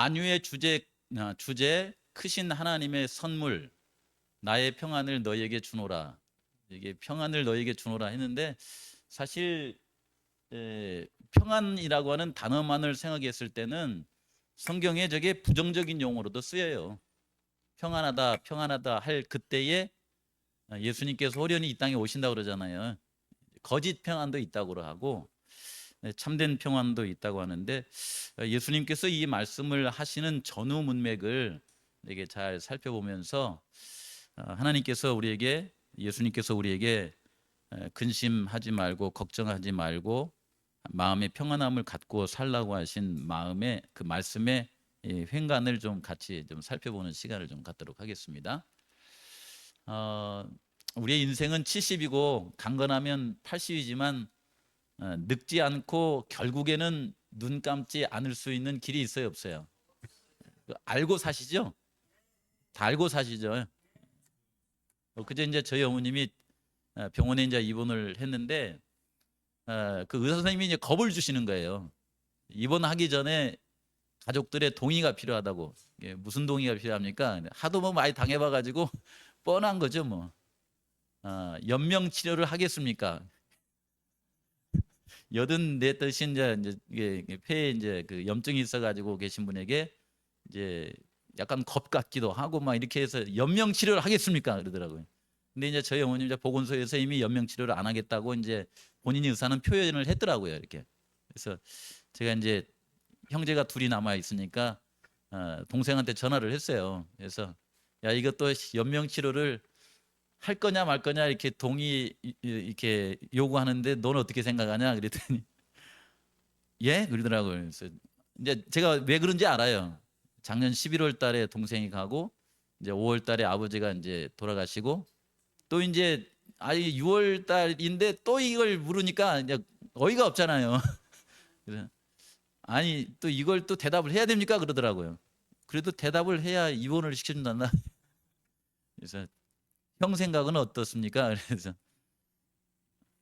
만유의 주제 크신 하나님의 선물 나의 평안을 너희에게 주노라. 이게 평안을 너희에게 주노라 했는데 사실 평안이라고 하는 단어만을 생각했을 때는 성경에 저게 부정적인 용어로도 쓰여요. 평안하다 평안하다 할 그때에 예수님께서 호련히 이 땅에 오신다고 그러잖아요. 거짓 평안도 있다고 하고 참된 평안도 있다고 하는데 예수님께서 이 말씀을 하시는 전후 문맥을 이게 잘 살펴보면서 하나님께서 우리에게 예수님께서 우리에게 근심하지 말고 걱정하지 말고 마음의 평안함을 갖고 살라고 하신 마음의 그 말씀의 횡간을 좀 같이 좀 살펴보는 시간을 좀 갖도록 하겠습니다. 우리의 인생은 70이고 강건하면 80이지만 늙지 않고 결국에는 눈 감지 않을 수 있는 길이 있어요, 없어요? 알고 사시죠? 다 알고 사시죠? 그제 이제 저희 어머님이 병원에 이제 입원을 했는데 그 의사 선생님이 이제 겁을 주시는 거예요. 입원하기 전에 가족들의 동의가 필요하다고. 무슨 동의가 필요합니까? 하도 뭐 많이 당해봐가지고 뻔한 거죠, 뭐. 연명 치료를 하겠습니까? 84듯이 이제 이게 폐에 이제 그 염증이 있어가지고 계신 분에게 이제 약간 겁 같기도 하고 막 이렇게 해서 연명 치료를 하겠습니까? 그러더라고요. 근데 이제 저희 어머님 이제 보건소에서 이미 연명 치료를 안 하겠다고 이제 본인이 의사는 표현을 했더라고요, 이렇게. 그래서 제가 이제 형제가 둘이 남아 있으니까 동생한테 전화를 했어요. 그래서 야, 이것도 연명 치료를 할 거냐 말 거냐 이렇게 동의 이렇게 요구하는데 너는 어떻게 생각하냐 그랬더니 예 그러더라고요. 그래서 이제 제가 왜 그런지 알아요. 작년 11월 달에 동생이 가고 이제 5월 달에 아버지가 이제 돌아가시고 또 이제 아니 6월 달인데 또 이걸 물으니까 이제 어이가 없잖아요. 그래서 아니 또 이걸 또 대답을 해야 됩니까 그러더라고요. 그래도 대답을 해야 입원을 시켜준단다. 그래서 형 생각은 어떻습니까? 그래서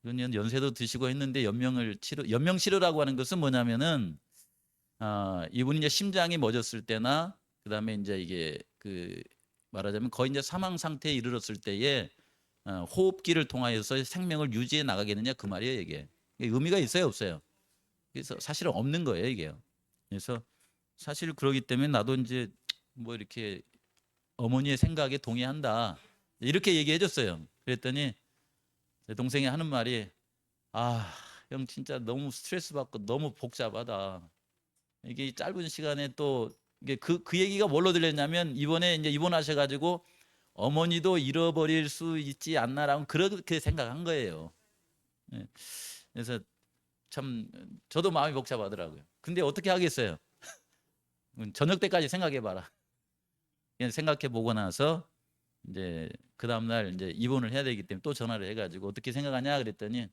그냥 연세도 드시고 했는데 연명 치료라고 하는 것은 뭐냐면은 이분이 이제 심장이 멎었을 때나 그다음에 이제 이게 그 말하자면 거의 이제 사망 상태에 이르렀을 때에 호흡기를 통하여서 생명을 유지해 나가겠느냐 그 말이에요 이게. 의미가 있어요 없어요? 그래서 사실은 없는 거예요 이게요. 그래서 사실 그러기 때문에 나도 이제 뭐 이렇게 어머니의 생각에 동의한다 이렇게 얘기해 줬어요. 그랬더니 제 동생이 하는 말이 형 진짜 너무 스트레스 받고 너무 복잡하다. 이게 짧은 시간에 또 이게 그 얘기가 뭘로 들렸냐면 이번에 이제 입원하셔가지고 어머니도 잃어버릴 수 있지 않나라고 그렇게 생각한 거예요. 예. 그래서 참 저도 마음이 복잡하더라고요. 근데 어떻게 하겠어요? 저녁 때까지 생각해봐라. 그냥 생각해 보고 나서 이제 그 다음날 이제 입원을 해야 되기 때문에 또 전화를 해가지고 어떻게 생각하냐 그랬더니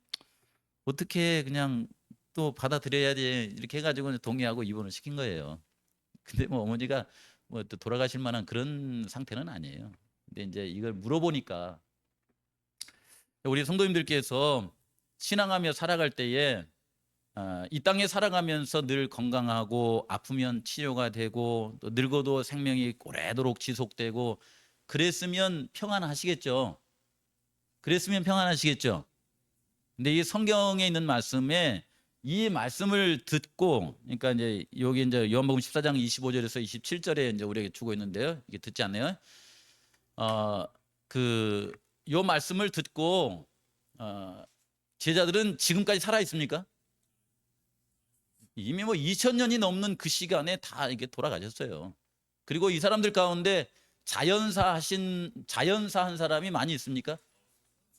어떻게 그냥 또 받아들여야지 이렇게 해가지고 동의하고 입원을 시킨 거예요. 근데 뭐 어머니가 뭐 또 돌아가실 만한 그런 상태는 아니에요. 근데 이제 이걸 물어보니까 우리 성도님들께서 신앙하며 살아갈 때에 이 땅에 살아가면서 늘 건강하고 아프면 치료가 되고 또 늙어도 생명이 오래도록 지속되고 그랬으면 평안하시겠죠. 그랬으면 평안하시겠죠. 근데 이 성경에 있는 말씀에 이 말씀을 듣고 그러니까 이제 여기 이제 요한복음 14장 25절에서 27절에 이제 우리에게 주고 있는데요. 이게 듣지 않네요. 그 요 말씀을 듣고 제자들은 지금까지 살아 있습니까? 이미 뭐 2000년이 넘는 그 시간에 다 이게 돌아가셨어요. 그리고 이 사람들 가운데 자연사 한 사람이 많이 있습니까?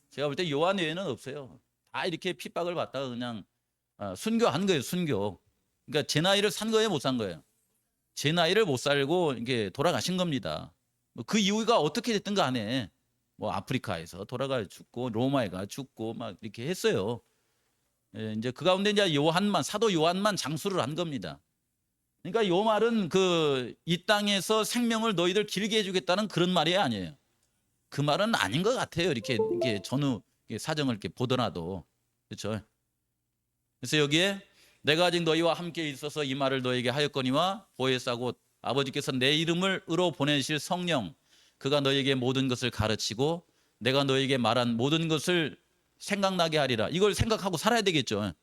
제가 볼 때 요한 외에는 없어요. 다 이렇게 핍박을 받다가 그냥 순교한 거예요, 순교. 그러니까 제 나이를 산 거예요, 못 산 거예요? 제 나이를 못 살고 이게 돌아가신 겁니다. 그 이유가 어떻게 됐든 간에 뭐 아프리카에서 돌아가 죽고 로마에 가 죽고 막 이렇게 했어요. 이제 그 가운데 이제 사도 요한만 장수를 한 겁니다. 그러니까 요 말은 그 이 땅에서 생명을 너희들 길게 해주겠다는 그런 말이 아니에요. 그 말은 아닌 것 같아요. 이렇게 전후 사정을 이렇게 보더라도 그렇죠. 그래서 여기에 내가 아직 너희와 함께 있어서 이 말을 너에게 하였거니와 보혜사고 아버지께서 내 이름으로 보내실 성령, 그가 너에게 모든 것을 가르치고 내가 너에게 말한 모든 것을 생각나게 하리라. 이걸 생각하고 살아야 되겠죠.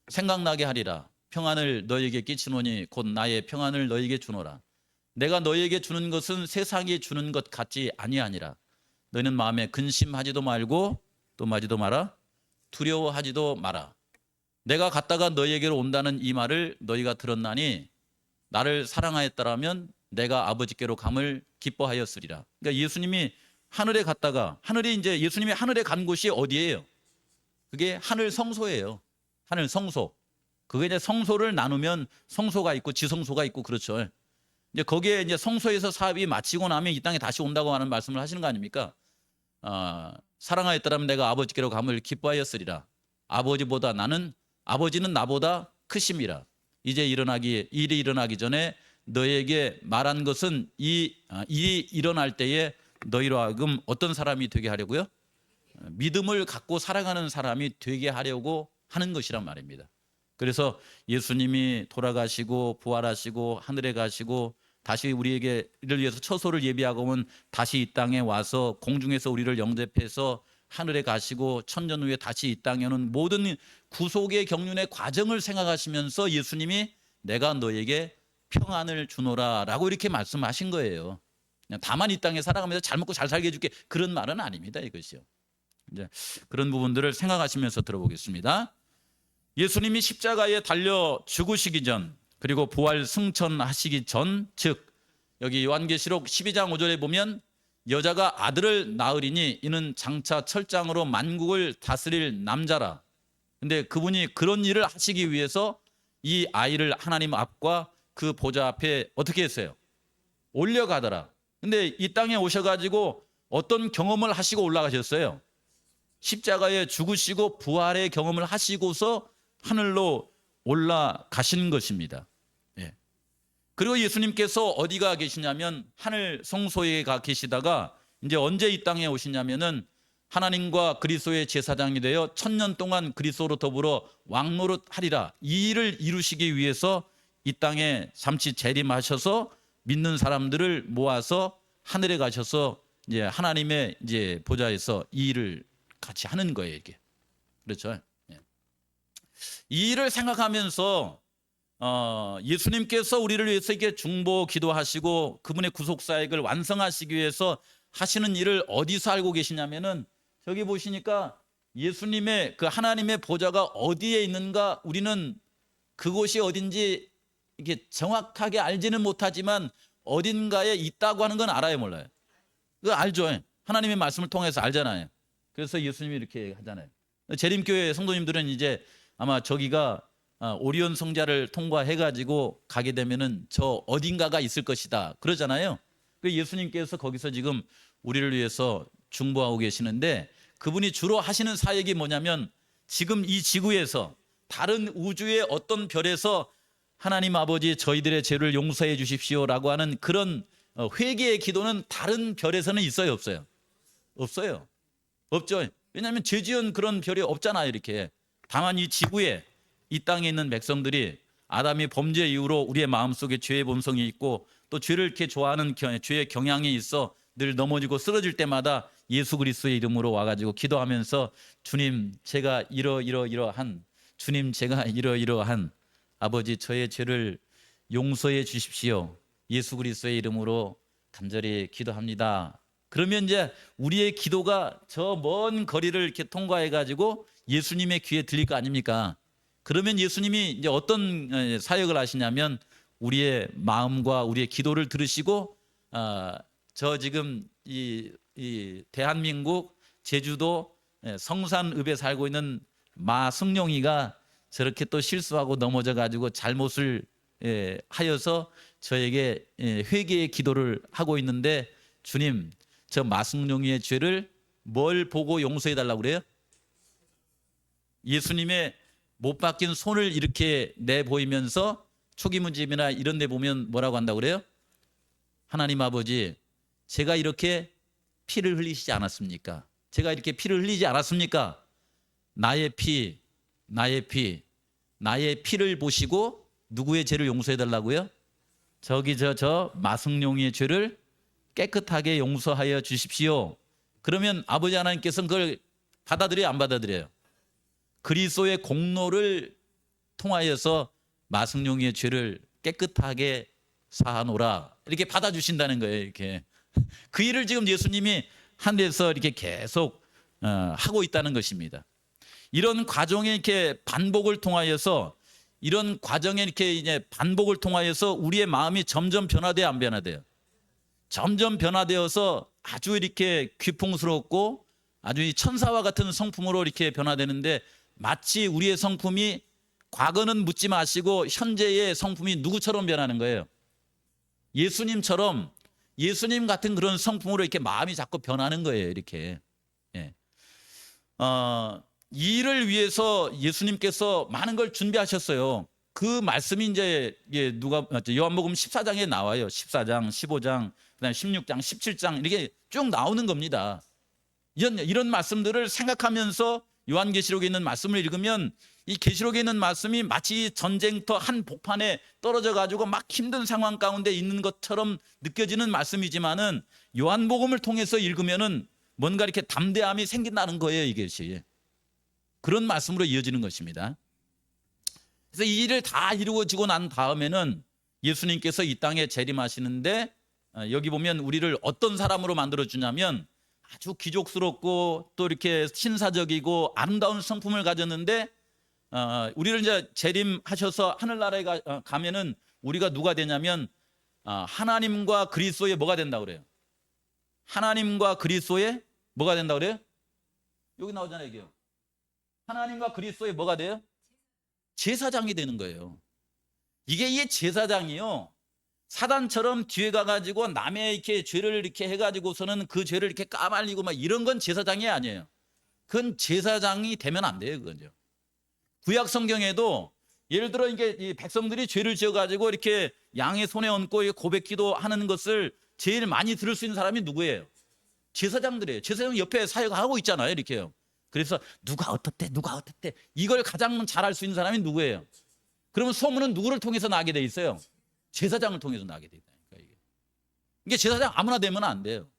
생각나게 하리라. 평안을 너에게 끼치노니 곧 나의 평안을 너에게 주노라. 내가 너에게 주는 것은 세상이 주는 것 같지 아니하니라. 너희는 마음에 근심하지도 말고 또 마지도 마라. 두려워하지도 마라. 내가 갔다가 너희에게로 온다는 이 말을 너희가 들었나니 나를 사랑하였더라면 내가 아버지께로 감을 기뻐하였으리라. 그러니까 예수님이 하늘에 갔다가, 하늘이 이제 예수님이 하늘에 간 곳이 어디예요? 그게 하늘 성소예요. 하늘 성소. 그게 이제 성소를 나누면 성소가 있고 지성소가 있고 그렇죠. 이제 거기에 이제 성소에서 사업이 마치고 나면 이 땅에 다시 온다고 하는 말씀을 하시는 거 아닙니까? 사랑하였더라면 내가 아버지께로 감을 기뻐하였으리라. 아버지는 나보다 크심이라. 이제 일이 일어나기 전에 너에게 말한 것은 이 일이 일어날 때에 너희로 하여금 어떤 사람이 되게 하려고요? 믿음을 갖고 살아가는 사람이 되게 하려고 하는 것이란 말입니다. 그래서 예수님이 돌아가시고 부활하시고 하늘에 가시고 다시 우리에게 이를 위해서 처소를 예비하고 오면 다시 이 땅에 와서 공중에서 우리를 영접해서 하늘에 가시고 천년 후에 다시 이 땅에 오는 모든 구속의 경륜의 과정을 생각하시면서 예수님이 내가 너에게 평안을 주노라 라고 이렇게 말씀하신 거예요. 그냥 다만 이 땅에 살아가면서 잘 먹고 잘 살게 해줄게, 그런 말은 아닙니다. 이것이요. 이제 그런 부분들을 생각하시면서 들어보겠습니다. 예수님이 십자가에 달려 죽으시기 전, 그리고 부활 승천하시기 전, 즉 여기 요한계시록 12장 5절에 보면 여자가 아들을 낳으리니 이는 장차 철장으로 만국을 다스릴 남자라. 근데 그분이 그런 일을 하시기 위해서 이 아이를 하나님 앞과 그 보좌 앞에 어떻게 했어요? 올려가더라. 근데 이 땅에 오셔가지고 어떤 경험을 하시고 올라가셨어요? 십자가에 죽으시고 부활의 경험을 하시고서 하늘로 올라가신 것입니다. 예. 그리고 예수님께서 어디가 계시냐면 하늘 성소에 가 계시다가 이제 언제 이 땅에 오시냐면은 하나님과 그리스도의 제사장이 되어 1000년 동안 그리스도로 더불어 왕노릇 하리라. 이 일을 이루시기 위해서 이 땅에 잠시 재림하셔서 믿는 사람들을 모아서 하늘에 가셔서 이제 하나님의 이제 보좌에서 이 일을 같이 하는 거예요, 이게. 그렇죠? 예. 이 일을 생각하면서 예수님께서 우리를 위해서 이렇게 중보 기도하시고 그분의 구속 사역을 완성하시기 위해서 하시는 일을 어디서 알고 계시냐면은 저기 보시니까 예수님의 그 하나님의 보좌가 어디에 있는가 우리는 그곳이 어딘지 이게 정확하게 알지는 못하지만 어딘가에 있다고 하는 건 알아요, 몰라요? 그거 알죠. 하나님의 말씀을 통해서 알잖아요. 그래서 예수님이 이렇게 하잖아요. 재림교회 성도님들은 이제 아마 저기가 오리온 성자를 통과해가지고 가게 되면은 저 어딘가가 있을 것이다 그러잖아요. 예수님께서 거기서 지금 우리를 위해서 중보하고 계시는데 그분이 주로 하시는 사역이 뭐냐면 지금 이 지구에서 다른 우주의 어떤 별에서 하나님 아버지 저희들의 죄를 용서해 주십시오라고 하는 그런 회개의 기도는 다른 별에서는 있어요, 없어요? 없어요. 없죠. 왜냐하면 죄 지은 그런 별이 없잖아요, 이렇게. 다만 이 지구에 이 땅에 있는 백성들이 아담이 범죄 이후로 우리의 마음속에 죄의 본성이 있고 또 죄를 이렇게 좋아하는 죄의 경향이 있어 늘 넘어지고 쓰러질 때마다 예수 그리스도의 이름으로 와가지고 기도하면서 주님 제가 이러이러한 주님 제가 이러이러한 아버지 저의 죄를 용서해 주십시오. 예수 그리스도의 이름으로 간절히 기도합니다. 그러면 이제 우리의 기도가 저 먼 거리를 이렇게 통과해 가지고 예수님의 귀에 들릴 거 아닙니까? 그러면 예수님이 이제 어떤 사역을 하시냐면 우리의 마음과 우리의 기도를 들으시고 저 지금 이 대한민국 제주도 성산읍에 살고 있는 마승용이가 저렇게 또 실수하고 넘어져 가지고 잘못을 하여서 저에게 회개의 기도를 하고 있는데 주님 저 마승용이의 죄를 뭘 보고 용서해 달라고 그래요? 예수님의 못 박힌 손을 이렇게 내보이면서 초기문집이나 이런 데 보면 뭐라고 한다고 그래요? 하나님 아버지 제가 이렇게 피를 흘리시지 않았습니까? 제가 이렇게 피를 흘리지 않았습니까? 나의 피를 보시고 누구의 죄를 용서해 달라고요? 저기 저 마승용의 죄를 깨끗하게 용서하여 주십시오. 그러면 아버지 하나님께서는 그걸 받아들여요, 안 받아들여요? 그리스도의 공로를 통하여서 마승용의 죄를 깨끗하게 사하노라, 이렇게 받아주신다는 거예요. 이렇게 그 일을 지금 예수님이 하늘에서 이렇게 계속 하고 있다는 것입니다. 이런 과정에 이렇게 반복을 통하여서, 이런 과정에 이렇게 이제 반복을 통하여서 우리의 마음이 점점 변화돼요, 안 변화돼요? 점점 변화되어서 아주 이렇게 귀풍스럽고 아주 이 천사와 같은 성품으로 이렇게 변화되는데, 마치 우리의 성품이 과거는 묻지 마시고 현재의 성품이 누구처럼 변하는 거예요? 예수님처럼, 예수님 같은 그런 성품으로 이렇게 마음이 자꾸 변하는 거예요. 이렇게. 예. 이 일을 위해서 예수님께서 많은 걸 준비하셨어요. 그 말씀이 이제 누가 요한복음 14장에 나와요. 14장, 15장, 그다음에 16장, 17장 이렇게 쭉 나오는 겁니다. 이런 말씀들을 생각하면서 요한계시록에 있는 말씀을 읽으면, 이 계시록에 있는 말씀이 마치 전쟁터 한 복판에 떨어져 가지고 막 힘든 상황 가운데 있는 것처럼 느껴지는 말씀이지만은, 요한복음을 통해서 읽으면은 뭔가 이렇게 담대함이 생긴다는 거예요. 이것이 그런 말씀으로 이어지는 것입니다. 그래서 이 일을 다 이루어지고 난 다음에는 예수님께서 이 땅에 재림하시는데, 여기 보면 우리를 어떤 사람으로 만들어 주냐면, 아주 기족스럽고 또 이렇게 신사적이고 아름다운 성품을 가졌는데, 우리를 이제 재림하셔서 하늘나라에 가면은 우리가 누가 되냐면, 하나님과 그리스도의 뭐가 된다 그래요? 하나님과 그리스도의 뭐가 된다 그래요? 여기 나오잖아요, 이게요. 하나님과 그리스도의 뭐가 돼요? 제사장이 되는 거예요. 이게 제사장이요, 사단처럼 뒤에 가가지고 남의 이렇게 죄를 이렇게 해가지고서는 그 죄를 이렇게 까말리고 막 이런 건 제사장이 아니에요. 그건 제사장이 되면 안 돼요. 그건요. 구약 성경에도 예를 들어 이게 이 백성들이 죄를 지어가지고 이렇게 양의 손에 얹고 고백기도 하는 것을 제일 많이 들을 수 있는 사람이 누구예요? 제사장들이에요. 제사장 옆에 사역하고 있잖아요. 이렇게요. 그래서 누가 어떻대, 누가 어떻대, 이걸 가장 잘할 수 있는 사람이 누구예요? 그러면 소문은 누구를 통해서 나게 돼 있어요? 제사장을 통해서 나게 돼 있다니까. 이게 제사장 아무나 되면 안 돼요.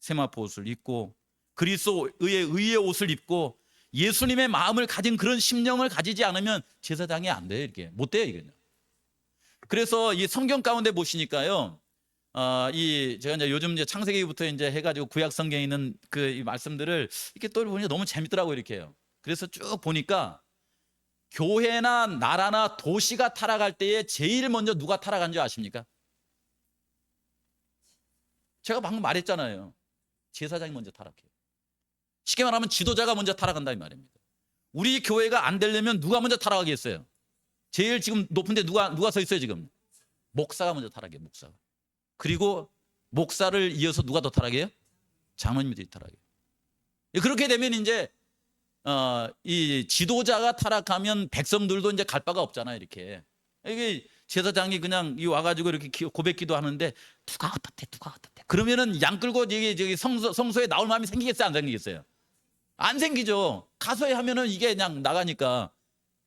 세마포 옷을 입고 그리스도의 의의 옷을 입고 예수님의 마음을 가진 그런 심령을 가지지 않으면 제사장이 안 돼요. 이렇게 못 돼요, 이거는. 그래서 이 성경 가운데 보시니까요, 제가 이제 요즘 이제 창세기부터 이제 해가지고 구약 성경에 있는 이 말씀들을 이렇게 또 보니까 너무 재밌더라고요, 이렇게요. 그래서 쭉 보니까 교회나 나라나 도시가 타락할 때에 제일 먼저 누가 타락한 줄 아십니까? 제가 방금 말했잖아요. 제사장이 먼저 타락해요. 쉽게 말하면 지도자가 먼저 타락한다 이 말입니다. 우리 교회가 안 되려면 누가 먼저 타락하겠어요? 제일 지금 높은 데 누가 서 있어요 지금? 목사가 먼저 타락해요. 목사가. 그리고 목사를 이어서 누가 더 타락해요? 장로님들이 타락해요. 그렇게 되면 이제 이 지도자가 타락하면 백성들도 이제 갈 바가 없잖아요. 이렇게 이게 제사장이 그냥 와가지고 이렇게 고백기도 하는데 누가 어떻대, 누가 어떻대. 그러면은 양 끌고 저기 성소에 나올 마음이 생기겠어요, 안 생기겠어요? 안 생기죠. 가서 하면은 이게 그냥 나가니까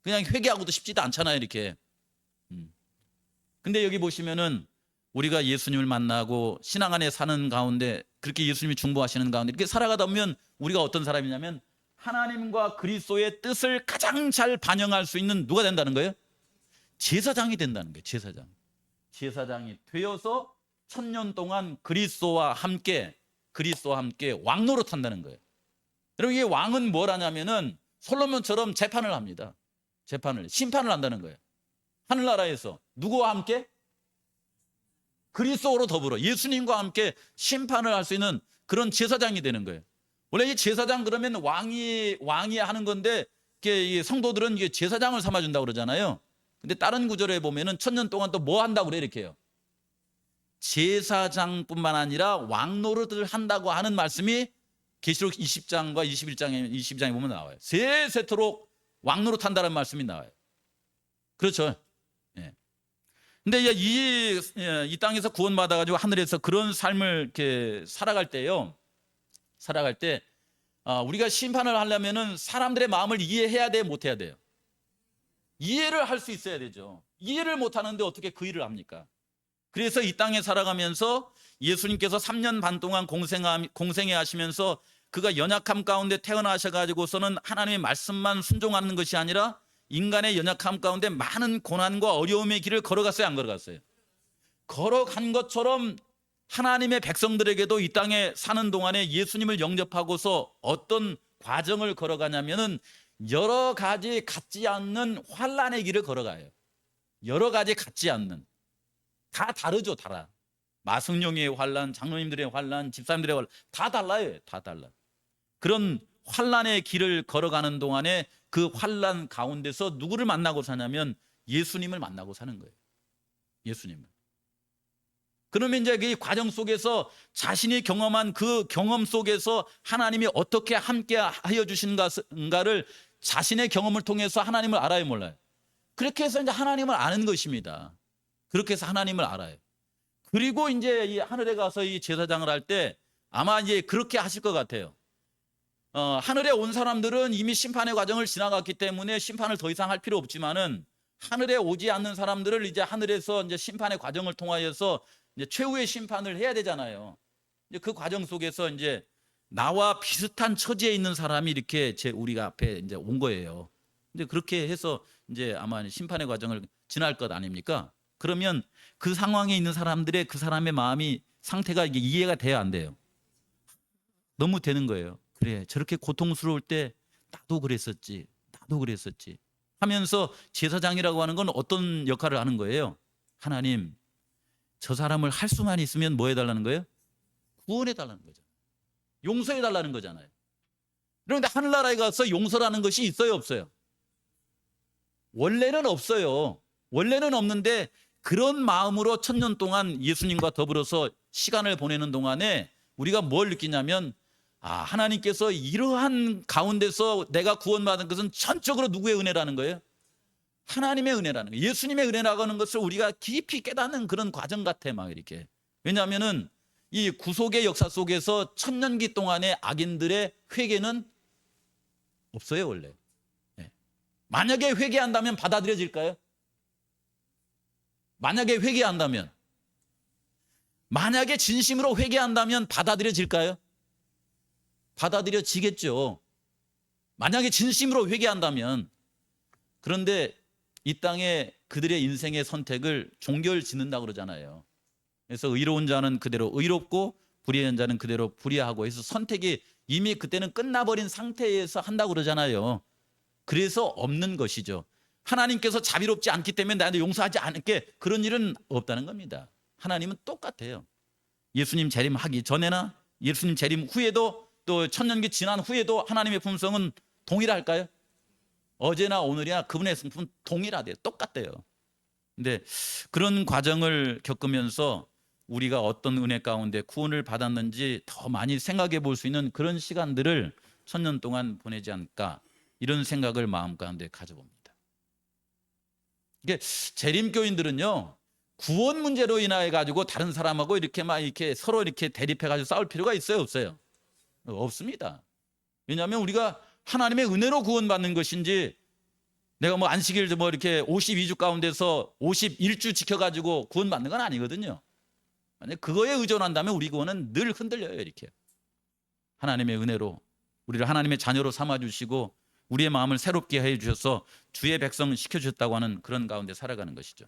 그냥 회개하고도 싶지도 않잖아요, 이렇게. 근데 여기 보시면은 우리가 예수님을 만나고 신앙 안에 사는 가운데, 그렇게 예수님이 중보하시는 가운데 이렇게 살아가다 보면 우리가 어떤 사람이냐면, 하나님과 그리스도의 뜻을 가장 잘 반영할 수 있는 누가 된다는 거예요? 제사장이 된다는 거예요. 제사장이 되어서 1000년 동안 그리스도와 함께 왕노릇 한다는 거예요. 여러분, 이게 왕은 뭘 하냐면은 솔로몬처럼 재판을 합니다. 심판을 한다는 거예요. 하늘나라에서 누구와 함께? 그리스도로 더불어 예수님과 함께 심판을 할 수 있는 그런 제사장이 되는 거예요. 원래 이 제사장 그러면 왕이 하는 건데, 이게 성도들은 이게 제사장을 삼아준다고 그러잖아요. 근데 다른 구절에 보면은 1000년 동안 또 뭐 한다고 그래, 이렇게 해요. 제사장뿐만 아니라 왕노릇을 한다고 하는 말씀이 계시록 20장과 22장에 보면 나와요. 세세토록 왕노릇 한다는 말씀이 나와요. 그렇죠. 예. 근데 이 땅에서 구원받아가지고 하늘에서 그런 삶을 이렇게 살아갈 때 우리가 심판을 하려면은 사람들의 마음을 이해해야 돼요, 못해야 돼요? 이해를 할 수 있어야 되죠. 이해를 못하는데 어떻게 그 일을 합니까? 그래서 이 땅에 살아가면서 예수님께서 3년 반 동안 공생해 하시면서 그가 연약함 가운데 태어나셔가지고서는 하나님의 말씀만 순종하는 것이 아니라 인간의 연약함 가운데 많은 고난과 어려움의 길을 걸어갔어요, 안 걸어갔어요? 걸어간 것처럼 하나님의 백성들에게도 이 땅에 사는 동안에 예수님을 영접하고서 어떤 과정을 걸어가냐면은 여러 가지 같지 않는 환난의 길을 걸어가요. 여러 가지 같지 않는, 다 다르죠, 달라. 마승용의 환난, 장로님들의 환난, 집사님들의 환난 다 달라요. 다 달라. 그런 환난의 길을 걸어가는 동안에 그 환난 가운데서 누구를 만나고 사냐면 예수님을 만나고 사는 거예요. 예수님을. 그러면 이제 그 과정 속에서 자신이 경험한 그 경험 속에서 하나님이 어떻게 함께 하여 주시는가를 자신의 경험을 통해서 하나님을 알아요, 몰라요? 그렇게 해서 이제 하나님을 아는 것입니다. 그렇게 해서 하나님을 알아요. 그리고 이제 이 하늘에 가서 이 제사장을 할 때 아마 이제 그렇게 하실 것 같아요. 하늘에 온 사람들은 이미 심판의 과정을 지나갔기 때문에 심판을 더 이상 할 필요 없지만은 하늘에 오지 않는 사람들을 이제 하늘에서 이제 심판의 과정을 통하여서 이제 최후의 심판을 해야 되잖아요. 이제 그 과정 속에서 이제 나와 비슷한 처지에 있는 사람이 이렇게 우리가 앞에 이제 온 거예요. 이제 그렇게 해서 이제 아마 심판의 과정을 지날 것 아닙니까? 그러면 그 상황에 있는 사람들의 그 사람의 마음이 상태가 이게 이해가 돼야 안 돼요. 너무 되는 거예요. 그래, 저렇게 고통스러울 때 나도 그랬었지, 나도 그랬었지 하면서 제사장이라고 하는 건 어떤 역할을 하는 거예요? 하나님, 저 사람을 할 수만 있으면 뭐 해달라는 거예요? 구원해 달라는 거죠. 용서해 달라는 거잖아요. 그런데 하늘나라에 가서 용서라는 것이 있어요, 없어요? 원래는 없어요. 원래는 없는데 그런 마음으로 1000년 동안 예수님과 더불어서 시간을 보내는 동안에 우리가 뭘 느끼냐면 하나님께서 이러한 가운데서 내가 구원받은 것은 전적으로 누구의 은혜라는 거예요? 하나님의 은혜라는 거예요. 예수님의 은혜라고 하는 것을 우리가 깊이 깨닫는 그런 과정 같아, 막 이렇게. 왜냐하면은 이 구속의 역사 속에서 1000년기 동안의 악인들의 회개는 없어요, 원래. 만약에 회개한다면 받아들여질까요? 만약에 회개한다면, 만약에 진심으로 회개한다면 받아들여질까요? 받아들여지겠죠. 만약에 진심으로 회개한다면. 그런데 이 땅에 그들의 인생의 선택을 종결 짓는다고 그러잖아요. 그래서 의로운 자는 그대로 의롭고 불의한 자는 그대로 불의하고 해서 선택이 이미 그때는 끝나버린 상태에서 한다고 그러잖아요. 그래서 없는 것이죠. 하나님께서 자비롭지 않기 때문에 나한테 용서하지 않을게, 그런 일은 없다는 겁니다. 하나님은 똑같아요. 예수님 재림하기 전에나 예수님 재림 후에도 또 1000년기 지난 후에도 하나님의 품성은 동일할까요? 어제나 오늘이나 그분의 성품은 동일하대요. 똑같대요. 근데 그런 과정을 겪으면서 우리가 어떤 은혜 가운데 구원을 받았는지 더 많이 생각해 볼 수 있는 그런 시간들을 1000년 동안 보내지 않을까, 이런 생각을 마음 가운데 가져봅니다. 이게 재림교인들은요, 구원 문제로 인하여 가지고 다른 사람하고 이렇게 막 이렇게 서로 이렇게 대립해 가지고 싸울 필요가 있어요, 없어요? 없습니다. 왜냐하면 우리가 하나님의 은혜로 구원받는 것인지, 내가 뭐 안식일 뭐 이렇게 52주 가운데서 51주 지켜가지고 구원받는 건 아니거든요. 만약 그거에 의존한다면 우리 구원은 늘 흔들려요, 이렇게. 하나님의 은혜로 우리를 하나님의 자녀로 삼아주시고 우리의 마음을 새롭게 해주셔서 주의 백성 시켜주셨다고 하는 그런 가운데 살아가는 것이죠.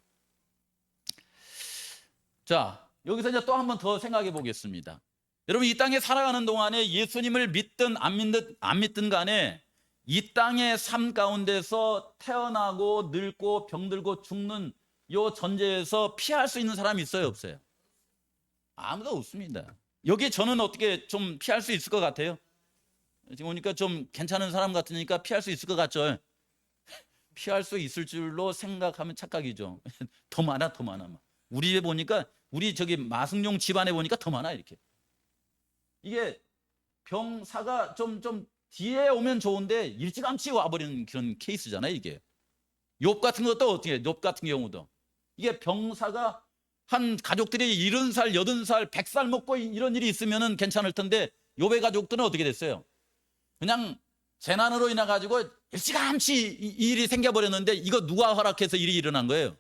자, 여기서 이제 또 한 번 더 생각해 보겠습니다. 여러분, 이 땅에 살아가는 동안에 예수님을 믿든 안 믿든 간에 이 땅의 삶 가운데서 태어나고 늙고 병들고 죽는 이 전제에서 피할 수 있는 사람이 있어요, 없어요? 아무도 없습니다. 여기 저는 어떻게 좀 피할 수 있을 것 같아요? 지금 보니까 좀 괜찮은 사람 같으니까 피할 수 있을 것 같죠? 피할 수 있을 줄로 생각하면 착각이죠. 더 많아, 더 많아. 우리 집에 보니까, 우리 저기 마승용 집안에 보니까 더 많아, 이렇게. 이게 병사가 좀 뒤에 오면 좋은데 일찌감치 와버리는 그런 케이스잖아요, 이게. 욥 같은 것도 어떻게 해요? 욥 같은 경우도. 이게 병사가 한 가족들이 70살, 80살, 100살 먹고 이런 일이 있으면 괜찮을 텐데 욥의 가족들은 어떻게 됐어요? 그냥 재난으로 인해 가지고 일찌감치 이 일이 생겨버렸는데 이거 누가 허락해서 일이 일어난 거예요?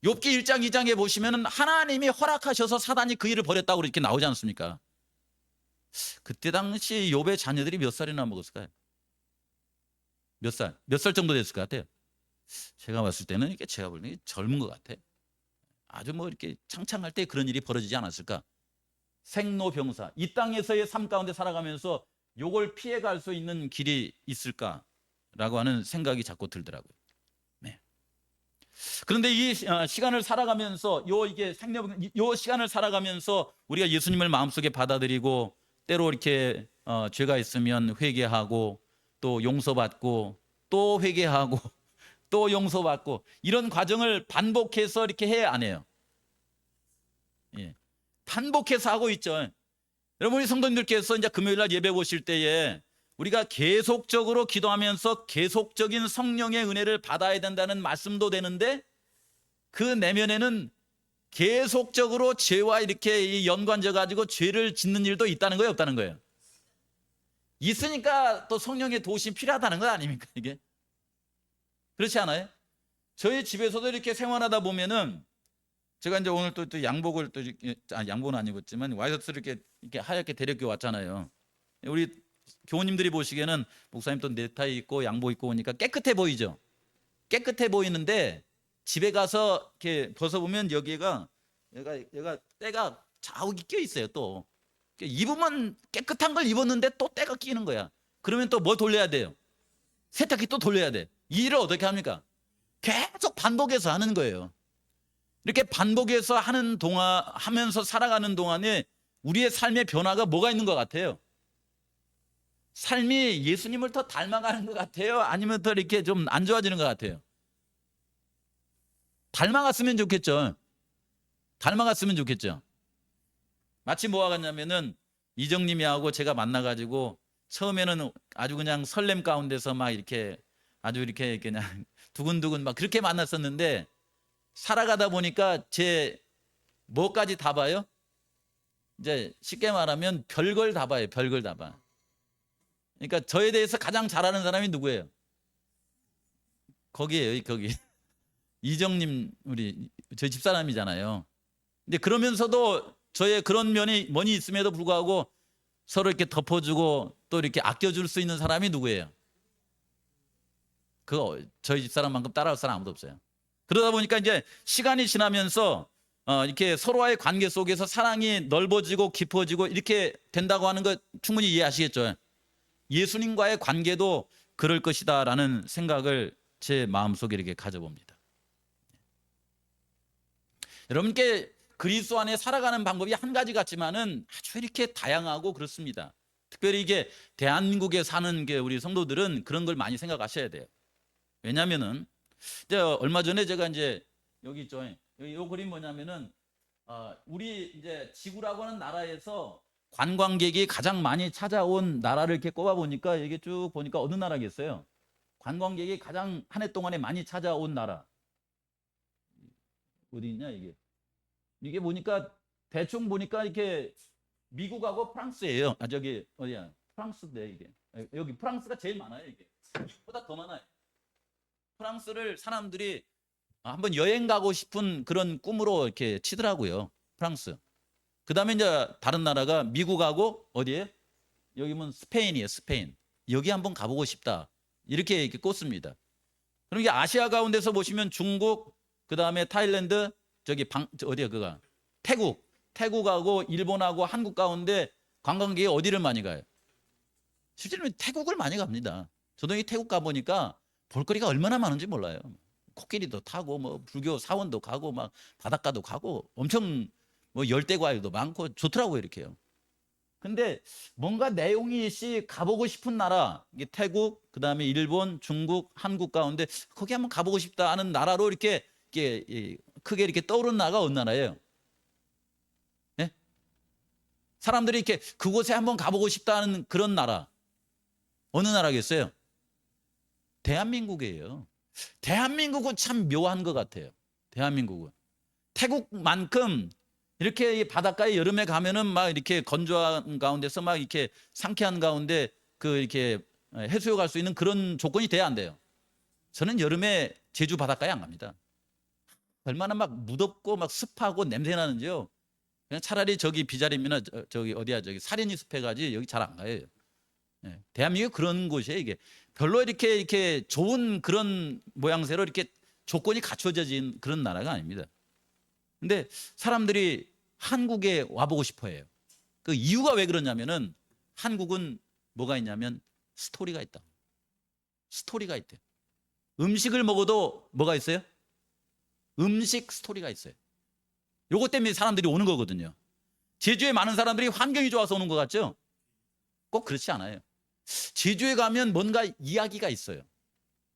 욥기 1장 2장에 보시면은 하나님이 허락하셔서 사단이 그 일을 벌였다고 이렇게 나오지 않습니까? 그때 당시 욥의 자녀들이 몇 살이나 먹었을까요? 몇 살? 몇 살 정도 됐을 것 같아요? 제가 봤을 때는 이게 제가 볼 때 젊은 것 같아요. 아주 뭐 이렇게 창창할 때 그런 일이 벌어지지 않았을까? 생로병사, 이 땅에서의 삶 가운데 살아가면서 요걸 피해갈 수 있는 길이 있을까라고 하는 생각이 자꾸 들더라고요. 네. 그런데 이 시간을 살아가면서 요 시간을 살아가면서 우리가 예수님을 마음속에 받아들이고 때로 이렇게 죄가 있으면 회개하고 또 용서받고 또 회개하고 또 용서받고 이런 과정을 반복해서 이렇게 해야 안 해요? 예. 반복해서 하고 있죠. 여러분, 우리 성도님들께서 이제 금요일 날 예배 보실 때에 우리가 계속적으로 기도하면서 계속적인 성령의 은혜를 받아야 된다는 말씀도 되는데 그 내면에는 계속적으로 죄와 이렇게 연관져 가지고 죄를 짓는 일도 있다는 거예요, 없다는 거예요? 있으니까 또 성령의 도우심이 필요하다는 거 아닙니까, 이게? 그렇지 않아요? 저희 집에서도 이렇게 생활하다 보면은 제가 이제 오늘 또 양복을 또 이렇게, 양복은 안 입었지만 와이셔츠를 이렇게 하얗게 데리고 왔잖아요. 우리 교우님들이 보시기에는 목사님 또 넥타이 입고 양복 입고 오니까 깨끗해 보이죠? 깨끗해 보이는데 집에 가서 이렇게 벗어보면 여기가 때가 자욱이 껴 있어요. 또 입으면 깨끗한 걸 입었는데 또 때가 끼는 거야. 그러면 또 뭐 돌려야 돼요? 세탁기 또 돌려야 돼. 이 일을 어떻게 합니까? 계속 반복해서 하는 거예요. 이렇게 반복해서 하면서 살아가는 동안에 우리의 삶의 변화가 뭐가 있는 것 같아요? 삶이 예수님을 더 닮아가는 것 같아요? 아니면 더 이렇게 좀 안 좋아지는 것 같아요? 닮아갔으면 좋겠죠. 닮아갔으면 좋겠죠. 마치 뭐와 같냐면은 이정님이하고 제가 만나가지고 처음에는 아주 그냥 설렘 가운데서 막 이렇게 아주 이렇게 그냥 두근두근 막 그렇게 만났었는데 살아가다 보니까 제 뭐까지 다 봐요? 이제 쉽게 말하면 별걸 다 봐요. 별걸 다 봐. 그러니까 저에 대해서 가장 잘 아는 사람이 누구예요? 거기에요, 거기. 이정님, 저희 집사람이잖아요. 근데 그러면서도 저의 그런 면이 있음에도 불구하고 서로 이렇게 덮어주고 또 이렇게 아껴줄 수 있는 사람이 누구예요? 그거 저희 집사람만큼 따라올 사람 아무도 없어요. 그러다 보니까 이제 시간이 지나면서 이렇게 서로와의 관계 속에서 사랑이 넓어지고 깊어지고 이렇게 된다고 하는 거 충분히 이해하시겠죠? 예수님과의 관계도 그럴 것이다라는 생각을 제 마음속에 이렇게 가져봅니다. 여러분께 그리스도 안에 살아가는 방법이 한 가지 같지만은 아주 이렇게 다양하고 그렇습니다. 특별히 이게 대한민국에 사는 게 우리 성도들은 그런 걸 많이 생각하셔야 돼요. 왜냐면은 이제 얼마 전에 제가 이제 여기 있죠. 이 그림 뭐냐면은 우리 이제 지구라고 하는 나라에서 관광객이 가장 많이 찾아온 나라를 이렇게 꼽아 보니까 이게 쭉 보니까 어느 나라겠어요? 관광객이 가장 한 해 동안에 많이 찾아온 나라 어디 있냐 이게? 이게 보니까 대충 보니까 이렇게 미국하고 프랑스예요. 저기 어디야? 프랑스인데 이게 여기 프랑스가 제일 많아요. 이게 보다 더 많아요. 프랑스를 사람들이 한번 여행 가고 싶은 그런 꿈으로 이렇게 치더라고요. 프랑스. 그 다음에 이제 다른 나라가 미국하고 어디에? 여기면 스페인이에요. 스페인. 여기 한번 가보고 싶다. 이렇게 꼽습니다. 그럼 이게 아시아 가운데서 보시면 중국, 그 다음에 타일랜드, 어디야 그가? 태국하고 일본하고 한국 가운데 관광객이 어디를 많이 가요? 실제로 태국을 많이 갑니다. 저도 이 태국 가보니까 볼거리가 얼마나 많은지 몰라요. 코끼리도 타고 뭐 불교 사원도 가고 막 바닷가도 가고 엄청 뭐 열대과일도 많고 좋더라고요 이렇게요. 근데 뭔가 내용이 가보고 싶은 나라 이게 태국 그다음에 일본 중국 한국 가운데 거기 한번 가보고 싶다 하는 나라로 이렇게 크게 이렇게 떠오르는 나라가 어느 나라예요? 네? 사람들이 이렇게 그곳에 한번 가보고 싶다는 그런 나라 어느 나라겠어요? 대한민국이에요. 대한민국은 참 묘한 것 같아요. 대한민국은 태국만큼 이렇게 바닷가에 여름에 가면은 막 이렇게 건조한 가운데서 막 이렇게 상쾌한 가운데 이렇게 해수욕 갈 수 있는 그런 조건이 돼야 안 돼요. 저는 여름에 제주 바닷가에 안 갑니다. 얼마나 막 무덥고 막 습하고 냄새 나는지요. 그냥 차라리 저기 비자림이나 저기 어디야 저기 살인이 숲에 가지 여기 잘 안 가요. 예. 대한민국 그런 곳이에요. 이게 별로 이렇게 좋은 그런 모양새로 이렇게 조건이 갖춰진 그런 나라가 아닙니다. 근데 사람들이 한국에 와보고 싶어해요. 그 이유가 왜 그러냐면은 한국은 뭐가 있냐면 스토리가 있다. 스토리가 있대. 음식을 먹어도 뭐가 있어요? 음식 스토리가 있어요. 요것 때문에 사람들이 오는 거거든요. 제주에 많은 사람들이 환경이 좋아서 오는 것 같죠? 꼭 그렇지 않아요. 제주에 가면 뭔가 이야기가 있어요.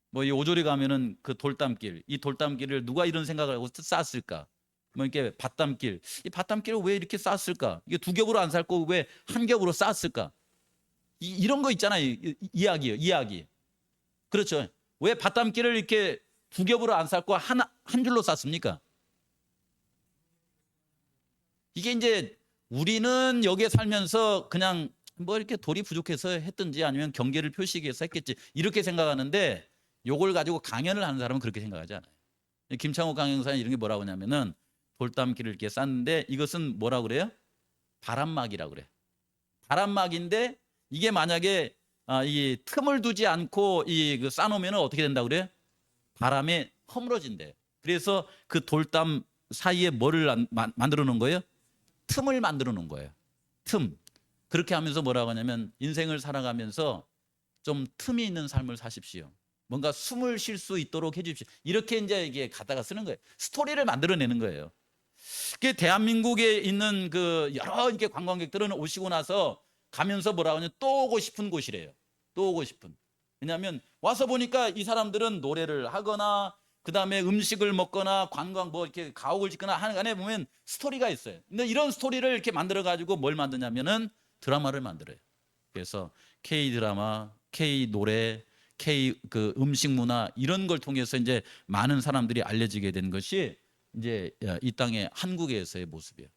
뭐 이 오조리 가면은 그 돌담길, 이 돌담길을 누가 이런 생각을 하고 쌓았을까? 뭐 이렇게 밭담길, 이 밭담길을 왜 이렇게 쌓았을까? 이게 두 겹으로 안 쌓고 왜 한 겹으로 쌓았을까? 이런 거 있잖아요. 이야기요, 이야기. 그렇죠. 왜 밭담길을 이렇게 두 겹으로 안 쌓고 한 줄로 쌓습니까? 이게 이제 우리는 여기에 살면서 그냥 뭐 이렇게 돌이 부족해서 했든지 아니면 경계를 표시하기 위해서 했겠지 이렇게 생각하는데 요걸 가지고 강연을 하는 사람은 그렇게 생각하지 않아요. 김창호 강연사는 이런 게 뭐라고 하냐면은 돌담길을 이렇게 쌓는데 이것은 뭐라고 그래요? 바람막이라고 그래. 바람막인데 이게 만약에 이 틈을 두지 않고 그 쌓아놓으면 어떻게 된다고 그래요? 바람에 허물어진대. 그래서 그 돌담 사이에 뭐를 만들어 놓은 거예요? 틈을 만들어 놓은 거예요. 틈. 그렇게 하면서 뭐라고 하냐면 인생을 살아가면서 좀 틈이 있는 삶을 사십시오. 뭔가 숨을 쉴 수 있도록 해주십시오. 이렇게 이제 이게 갖다가 쓰는 거예요. 스토리를 만들어내는 거예요. 그 대한민국에 있는 그 여러 이렇게 관광객들은 오시고 나서 가면서 뭐라고 하냐면 또 오고 싶은 곳이래요. 또 오고 싶은. 왜냐하면 와서 보니까 이 사람들은 노래를 하거나 그 다음에 음식을 먹거나 관광 뭐 이렇게 가옥을 짓거나 하는 안에 보면 스토리가 있어요. 근데 이런 스토리를 이렇게 만들어 가지고 뭘 만드냐면은 드라마를 만들어요. 그래서 K 드라마, K 노래, K 그 음식 문화 이런 걸 통해서 이제 많은 사람들이 알려지게 된 것이 이제 이 땅의 한국에서의 모습이에요.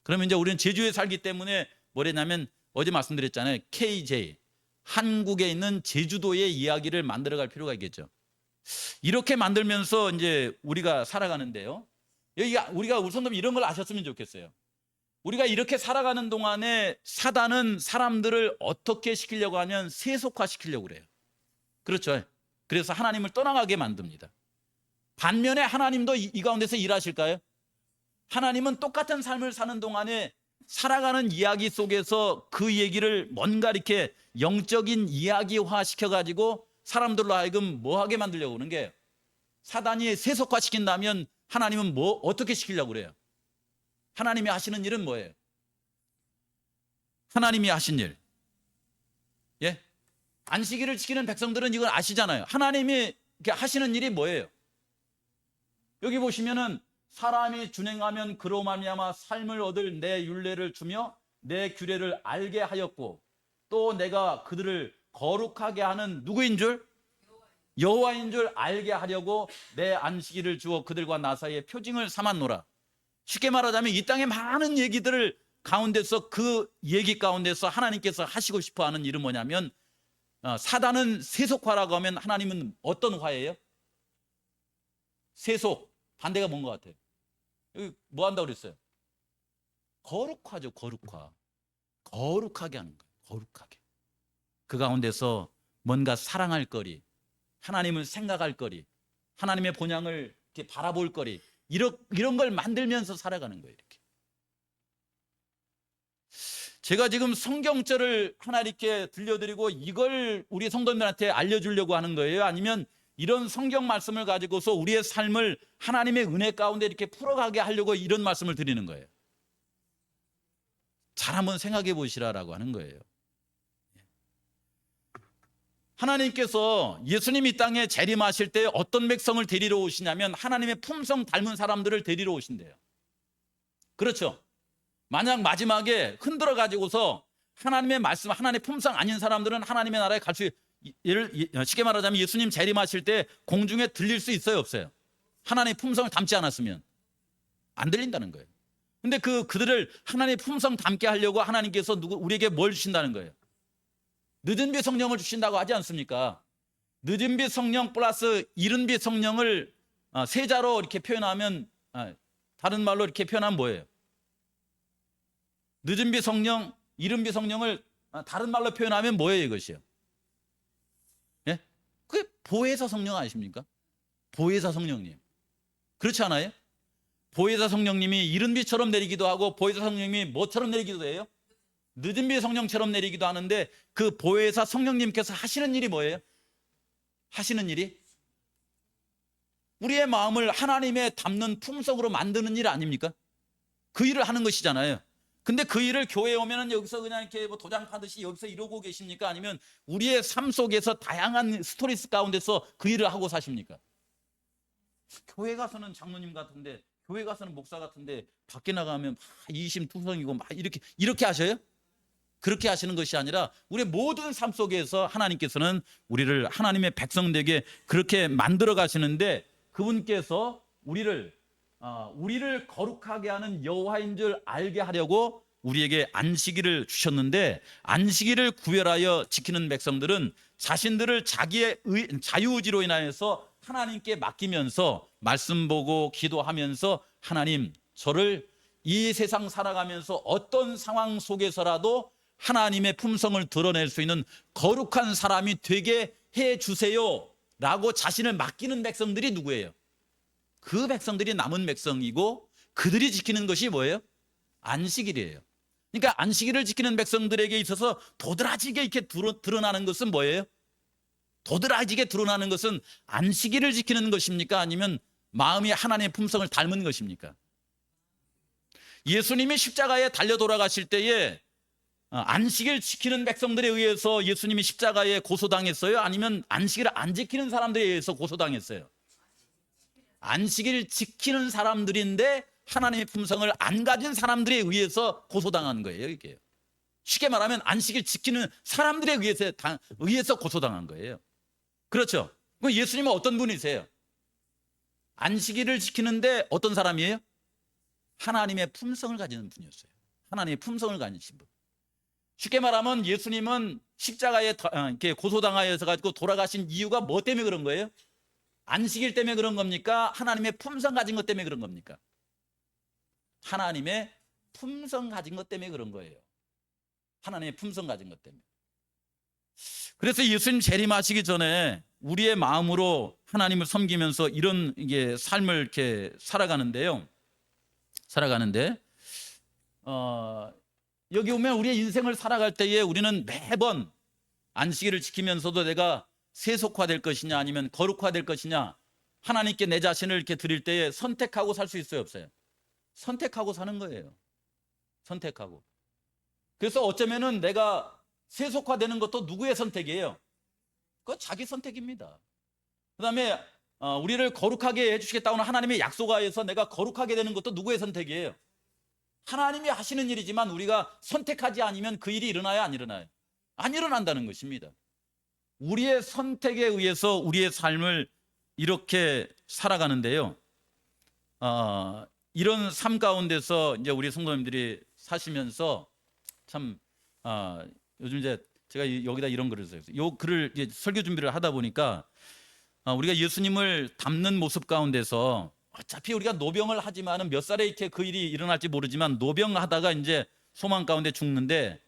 그러면 이제 우리는 제주에 살기 때문에 뭐랬냐면 어제 말씀드렸잖아요. KJ 한국에 있는 제주도의 이야기를 만들어갈 필요가 있겠죠. 이렇게 만들면서 이제 우리가 살아가는데요. 여기 우리가 우선 이런 걸 아셨으면 좋겠어요. 우리가 이렇게 살아가는 동안에 사단은 사람들을 어떻게 시키려고 하면 세속화 시키려고 그래요. 그렇죠. 그래서 하나님을 떠나가게 만듭니다. 반면에 하나님도 이 가운데서 일하실까요? 하나님은 똑같은 삶을 사는 동안에 살아가는 이야기 속에서 그 얘기를 뭔가 이렇게 영적인 이야기화 시켜가지고 사람들로 하여금 뭐 하게 만들려고 하는 게 사단이 세속화 시킨다면 하나님은 뭐 어떻게 시키려고 그래요? 하나님이 하시는 일은 뭐예요? 하나님이 하신 일. 예? 안식일을 지키는 백성들은 이걸 아시잖아요. 하나님이 하시는 일이 뭐예요? 여기 보시면은 사람이 준행하면 그로 말미암아 삶을 얻을 내 율례를 주며 내 규례를 알게 하였고 또 내가 그들을 거룩하게 하는 누구인 줄? 여호와인 줄 알게 하려고 내 안식일을 주어 그들과 나 사이에 표징을 삼았노라. 쉽게 말하자면 이 땅의 많은 얘기들을 가운데서 그 얘기 가운데서 하나님께서 하시고 싶어 하는 일은 뭐냐면 사단은 세속화라고 하면 하나님은 어떤 화예요? 세속. 반대가 뭔 것 같아요? 여기 뭐 한다고 그랬어요? 거룩화죠. 거룩화. 거룩하게 하는 거예요. 거룩하게. 그 가운데서 뭔가 사랑할 거리, 하나님을 생각할 거리, 하나님의 본향을 이렇게 바라볼 거리, 이런 걸 만들면서 살아가는 거예요. 이렇게. 제가 지금 성경절을 하나 이렇게 들려드리고 이걸 우리 성도님들한테 알려주려고 하는 거예요? 아니면 이런 성경 말씀을 가지고서 우리의 삶을 하나님의 은혜 가운데 이렇게 풀어가게 하려고 이런 말씀을 드리는 거예요? 잘 한번 생각해 보시라라고 하는 거예요. 하나님께서 예수님 이 땅에 재림하실 때 어떤 백성을 데리러 오시냐면 하나님의 품성 닮은 사람들을 데리러 오신대요. 그렇죠? 만약 마지막에 흔들어 가지고서 하나님의 말씀, 하나님의 품성 아닌 사람들은 하나님의 나라에 갈 수, 쉽게 말하자면 예수님 재림하실 때 공중에 들릴 수 있어요, 없어요? 하나님의 품성을 담지 않았으면 안 들린다는 거예요. 근데 그들을 하나님의 품성 담게 하려고 하나님께서 우리에게 뭘 주신다는 거예요? 늦은 비 성령을 주신다고 하지 않습니까? 늦은 비 성령 플러스 이른 비 성령을 세자로 이렇게 표현하면 다른 말로 이렇게 표현하면 뭐예요? 늦은 비 성령, 이른 비 성령을 다른 말로 표현하면 뭐예요, 이것이요? 예? 그게 보혜사 성령 아십니까? 보혜사 성령님. 그렇지 않아요? 보혜사 성령님이 이른 비처럼 내리기도 하고 보혜사 성령님이 뭐처럼 내리기도 해요? 늦은 비 성령처럼 내리기도 하는데 그 보혜사 성령님께서 하시는 일이 뭐예요? 하시는 일이 우리의 마음을 하나님의 담는 품속으로 만드는 일 아닙니까? 그 일을 하는 것이잖아요. 근데 그 일을 교회에 오면은 여기서 그냥 이렇게 뭐 도장 파듯이 여기서 이러고 계십니까? 아니면 우리의 삶 속에서 다양한 스토리스 가운데서 그 일을 하고 사십니까? 교회 가서는 장로님 같은데, 교회 가서는 목사 같은데 밖에 나가면 이심투성이고 막 이렇게 하셔요? 그렇게 하시는 것이 아니라 우리의 모든 삶 속에서 하나님께서는 우리를 하나님의 백성 되게 그렇게 만들어 가시는데, 그분께서 우리를 거룩하게 하는 여호와인 줄 알게 하려고 우리에게 안식일을 주셨는데, 안식일을 구별하여 지키는 백성들은 자신들을 자기의 자유의지로 인하여서 하나님께 맡기면서 말씀 보고 기도하면서, 하나님, 저를 이 세상 살아가면서 어떤 상황 속에서라도 하나님의 품성을 드러낼 수 있는 거룩한 사람이 되게 해 주세요 라고 자신을 맡기는 백성들이 누구예요? 그 백성들이 남은 백성이고, 그들이 지키는 것이 뭐예요? 안식일이에요. 그러니까 안식일을 지키는 백성들에게 있어서 도드라지게 이렇게 드러나는 것은 뭐예요? 도드라지게 드러나는 것은 안식일을 지키는 것입니까? 아니면 마음이 하나님의 품성을 닮은 것입니까? 예수님이 십자가에 달려 돌아가실 때에 안식일 지키는 백성들에 의해서 예수님이 십자가에 고소당했어요? 아니면 안식일을 안 지키는 사람들에 의해서 고소당했어요? 안식일 지키는 사람들인데 하나님의 품성을 안 가진 사람들에 의해서 고소당한 거예요, 이게. 쉽게 말하면 안식일 지키는 사람들에 의해서 고소당한 거예요. 그렇죠? 그럼 예수님은 어떤 분이세요? 안식일을 지키는데 어떤 사람이에요? 하나님의 품성을 가지는 분이었어요. 하나님의 품성을 가지신 분. 쉽게 말하면 예수님은 십자가에 이렇게 고소당하여서 가지고 돌아가신 이유가 뭐 때문에 그런 거예요? 안식일 때문에 그런 겁니까? 하나님의 품성 가진 것 때문에 그런 겁니까? 하나님의 품성 가진 것 때문에 그런 거예요. 하나님의 품성 가진 것 때문에. 그래서 예수님 재림하시기 전에 우리의 마음으로 하나님을 섬기면서 이런 삶을 이렇게 살아가는데 여기 오면 우리의 인생을 살아갈 때에 우리는 매번 안식일을 지키면서도 내가 세속화될 것이냐 아니면 거룩화될 것이냐, 하나님께 내 자신을 이렇게 드릴 때에 선택하고 살 수 있어요, 없어요? 선택하고 사는 거예요. 선택하고. 그래서 어쩌면은 내가 세속화되는 것도 누구의 선택이에요? 그거 자기 선택입니다. 그다음에 우리를 거룩하게 해주시겠다고 하는 하나님의 약속하에서 내가 거룩하게 되는 것도 누구의 선택이에요? 하나님이 하시는 일이지만 우리가 선택하지 않으면 그 일이 일어나요, 안 일어나요? 안 일어난다는 것입니다. 우리의 선택에 의해서 우리의 삶을 이렇게 살아가는데요. 이런 삶 가운데서 이제 우리 성도님들이 사시면서 참 요즘 이제 제가 여기다 이런 글을 써요. 이 글을 이제 설교 준비를 하다 보니까 우리가 예수님을 닮는 모습 가운데서 어차피 우리가 노병을 하지만은 몇 살에 이렇게 그 일이 일어날지 모르지만 노병하다가 이제 소망 가운데 죽는데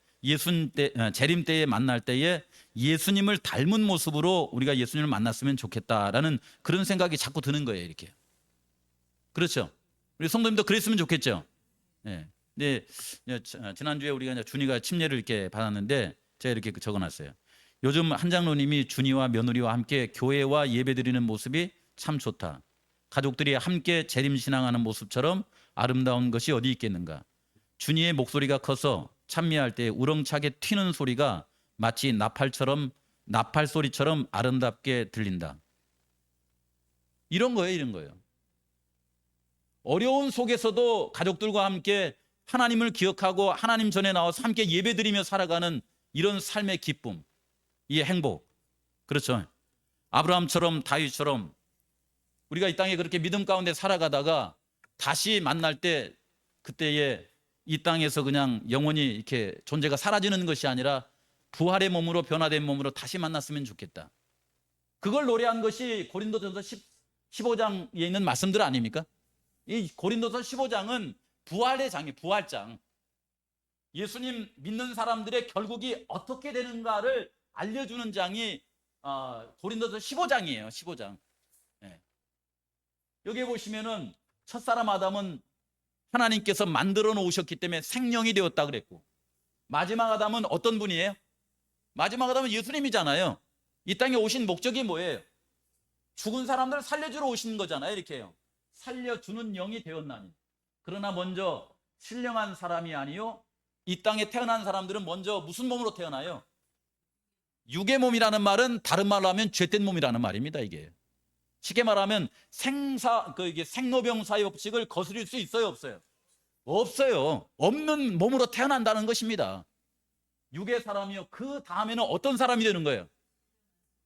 재림 때에 만날 때에 예수님을 닮은 모습으로 우리가 예수님을 만났으면 좋겠다라는 그런 생각이 자꾸 드는 거예요, 이렇게. 그렇죠? 우리 성도님도 그랬으면 좋겠죠. 네. 근데 지난주에 우리가 이제 준이가 침례를 이렇게 받았는데 제가 이렇게 적어놨어요. 요즘 한 장로님이 준이와 며느리와 함께 교회와 예배드리는 모습이 참 좋다. 가족들이 함께 재림신앙하는 모습처럼 아름다운 것이 어디 있겠는가. 준이의 목소리가 커서 찬미할 때 우렁차게 튀는 소리가 마치 나팔 소리처럼 아름답게 들린다. 이런 거예요. 어려운 속에서도 가족들과 함께 하나님을 기억하고 하나님 전에 나와서 함께 예배드리며 살아가는 이런 삶의 기쁨, 이 행복. 그렇죠? 아브라함처럼 다윗처럼 우리가 이 땅에 그렇게 믿음 가운데 살아가다가 다시 만날 때 그때에 이 땅에서 그냥 영원히 이렇게 존재가 사라지는 것이 아니라 부활의 몸으로 변화된 몸으로 다시 만났으면 좋겠다. 그걸 노래한 것이 고린도전서 15장에 있는 말씀들 아닙니까? 이 고린도서 15장은 부활의 장이에요. 부활장. 예수님 믿는 사람들의 결국이 어떻게 되는가를 알려주는 장이 고린도서 15장이에요. 15장. 예. 여기 보시면은 첫사람 아담은 하나님께서 만들어 놓으셨기 때문에 생명이 되었다 그랬고, 마지막 아담은 어떤 분이에요? 마지막 아담은 예수님이잖아요. 이 땅에 오신 목적이 뭐예요? 죽은 사람들을 살려주러 오신 거잖아요. 이렇게요. 살려주는 영이 되었나니. 그러나 먼저 신령한 사람이 아니요, 이 땅에 태어난 사람들은 먼저 무슨 몸으로 태어나요? 육의 몸이라는 말은 다른 말로 하면 죄된 몸이라는 말입니다. 이게 쉽게 말하면 이게 생로병사의 법칙을 거스릴 수 있어요, 없어요? 없어요. 없는 몸으로 태어난다는 것입니다. 육의 사람이요, 그 다음에는 어떤 사람이 되는 거예요?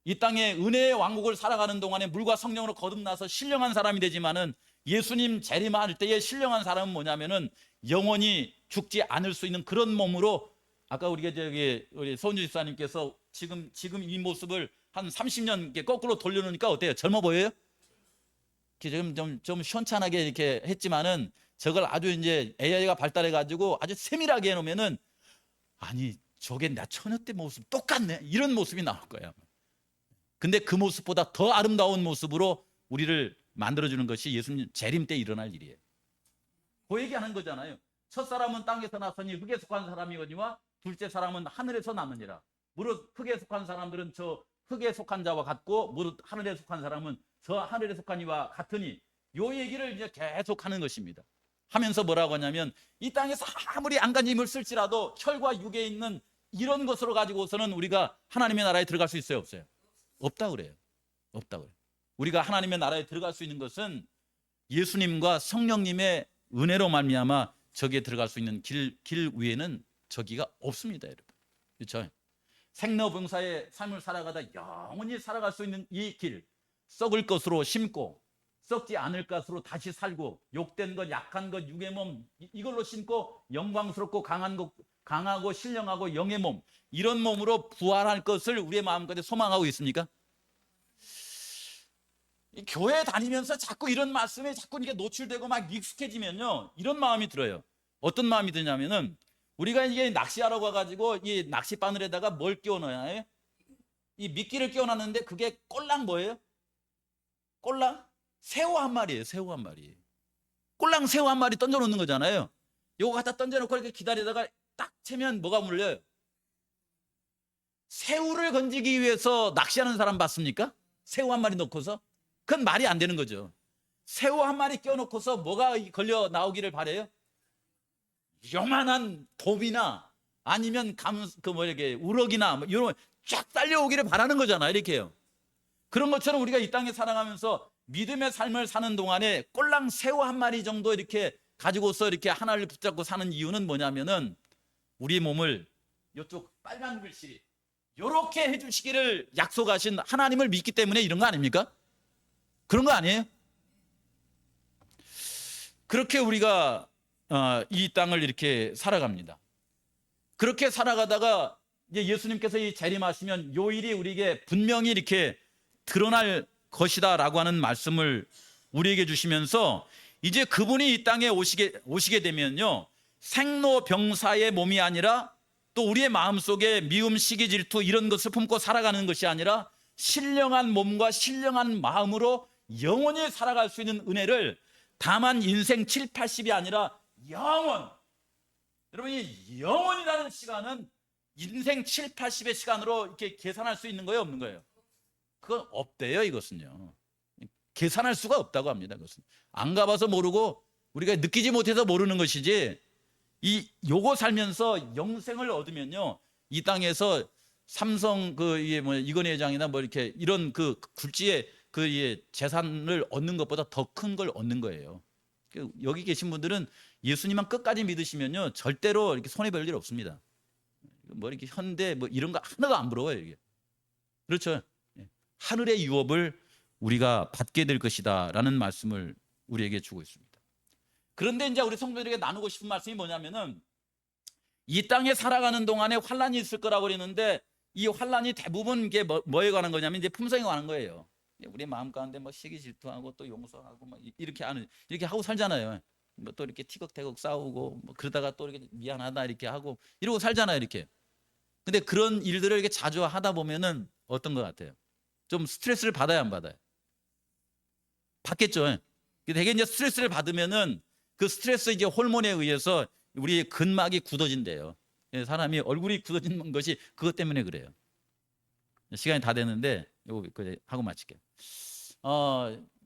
이 땅에 은혜의 왕국을 살아가는 동안에 물과 성령으로 거듭나서 신령한 사람이 되지만은, 예수님 재림할 때의 신령한 사람은 뭐냐면은 영원히 죽지 않을 수 있는 그런 몸으로, 아까 우리 손주 집사님께서 지금 이 모습을 한 30년 거꾸로 돌려놓으니까 어때요? 젊어 보여요? 좀 시원찮게 이렇게 했지만은, 저걸 아주 이제 AI가 발달해 가지고 아주 세밀하게 해놓으면은, 아니 저게 나 처녀 때 모습 똑같네, 이런 모습이 나올 거예요. 근데 그 모습보다 더 아름다운 모습으로 우리를 만들어주는 것이 예수님 재림 때 일어날 일이에요. 그 얘기하는 거잖아요. 첫사람은 땅에서 났으니 흙에 속한 사람이거니와 둘째 사람은 하늘에서 났느니라. 무릇 흙에 속한 사람들은 저 흙에 속한 자와 같고, 무릇 하늘에 속한 사람은 저 하늘에 속한 이와 같으니, 요 얘기를 이제 계속 하는 것입니다. 하면서 뭐라고 하냐면, 이 땅에서 아무리 안간힘을 쓸지라도 혈과 육에 있는 이런 것으로 가지고서는 우리가 하나님의 나라에 들어갈 수 있어요, 없어요? 없다 그래요. 없다 그래요. 우리가 하나님의 나라에 들어갈 수 있는 것은 예수님과 성령님의 은혜로 말미암아 저기에 들어갈 수 있는 길 위에는 저기가 없습니다, 여러분. 그렇죠? 생로병사의 삶을 살아가다 영원히 살아갈 수 있는 이 길, 썩을 것으로 심고 썩지 않을 것으로 다시 살고, 욕된 것, 약한 것, 육의 몸 이걸로 심고, 영광스럽고 강하고 신령하고 영의 몸, 이런 몸으로 부활할 것을 우리의 마음까지 소망하고 있습니까? 교회 다니면서 자꾸 이런 말씀에 자꾸 이게 노출되고 막 익숙해지면요, 이런 마음이 들어요. 어떤 마음이 드냐면은, 우리가 이게 낚시하러 가가지고 이 낚시 바늘에다가 뭘 끼워넣어요? 이 미끼를 끼워놨는데 그게 꼴랑 뭐예요? 꼴랑 새우 한 마리예요. 새우 한 마리. 꼴랑 새우 한 마리 던져놓는 거잖아요. 요거 갖다 던져놓고 이렇게 기다리다가 딱 채면 뭐가 물려요? 새우를 건지기 위해서 낚시하는 사람 봤습니까? 새우 한 마리 넣고서? 그건 말이 안 되는 거죠. 새우 한 마리 껴놓고서 뭐가 걸려 나오기를 바래요? 요만한 돔이나 아니면 이렇게 우럭이나 뭐 이런 쫙 딸려오기를 바라는 거잖아요. 이렇게요. 그런 것처럼 우리가 이 땅에 살아가면서 믿음의 삶을 사는 동안에 꼴랑 새우 한 마리 정도 이렇게 가지고서 이렇게 하나를 붙잡고 사는 이유는 뭐냐면은, 우리 몸을 이쪽 빨간 글씨 이렇게 해주시기를 약속하신 하나님을 믿기 때문에 이런 거 아닙니까? 그런 거 아니에요? 그렇게 우리가 이 땅을 이렇게 살아갑니다. 그렇게 살아가다가 이제 예수님께서 이 재림하시면 요 일이 우리에게 분명히 이렇게 드러날 것이다 라고 하는 말씀을 우리에게 주시면서, 이제 그분이 이 땅에 오시게 되면요, 생로병사의 몸이 아니라 또 우리의 마음속에 미움, 시기, 질투 이런 것을 품고 살아가는 것이 아니라 신령한 몸과 신령한 마음으로 영원히 살아갈 수 있는 은혜를, 다만 인생 7, 80이 아니라 영원, 여러분이 영원이라는 시간은 인생 7, 80의 시간으로 이렇게 계산할 수 있는 거예요, 없는 거예요? 그건 없대요. 이것은요, 계산할 수가 없다고 합니다. 그것은 안 가봐서 모르고 우리가 느끼지 못해서 모르는 것이지, 요거 살면서 영생을 얻으면요, 이 땅에서 삼성 이건희 회장이나 뭐 이렇게 이런 그 굴지의 재산을 얻는 것보다 더 큰 걸 얻는 거예요. 여기 계신 분들은 예수님만 끝까지 믿으시면요, 절대로 이렇게 손해 볼 일 없습니다. 뭐 이렇게 현대 뭐 이런 거 하나도 안 부러워요, 이게. 그렇죠? 하늘의 유업을 우리가 받게 될 것이다라는 말씀을 우리에게 주고 있습니다. 그런데 이제 우리 성도들에게 나누고 싶은 말씀이 뭐냐면은, 이 땅에 살아가는 동안에 환란이 있을 거라고 그랬는데, 이 환란이 대부분 이게 뭐에 관한 거냐면 이제 품성에 관한 거예요. 우리 마음 가운데 뭐 시기 질투하고 또 용서하고 막 이렇게 하는 이렇게 하고 살잖아요. 뭐 또 이렇게 티격태격 싸우고 뭐 그러다가 또 이렇게 미안하다 이렇게 하고 이러고 살잖아요, 이렇게. 근데 그런 일들을 이렇게 자주 하다 보면은 어떤 것 같아요? 좀 스트레스를 받아야 안 받아요? 받겠죠. 되게 이제 스트레스를 받으면은 그 스트레스 이제 호르몬에 의해서 우리 근막이 굳어진대요. 사람이 얼굴이 굳어지는 것이 그것 때문에 그래요. 시간이 다 됐는데 이거 하고 마칠게요.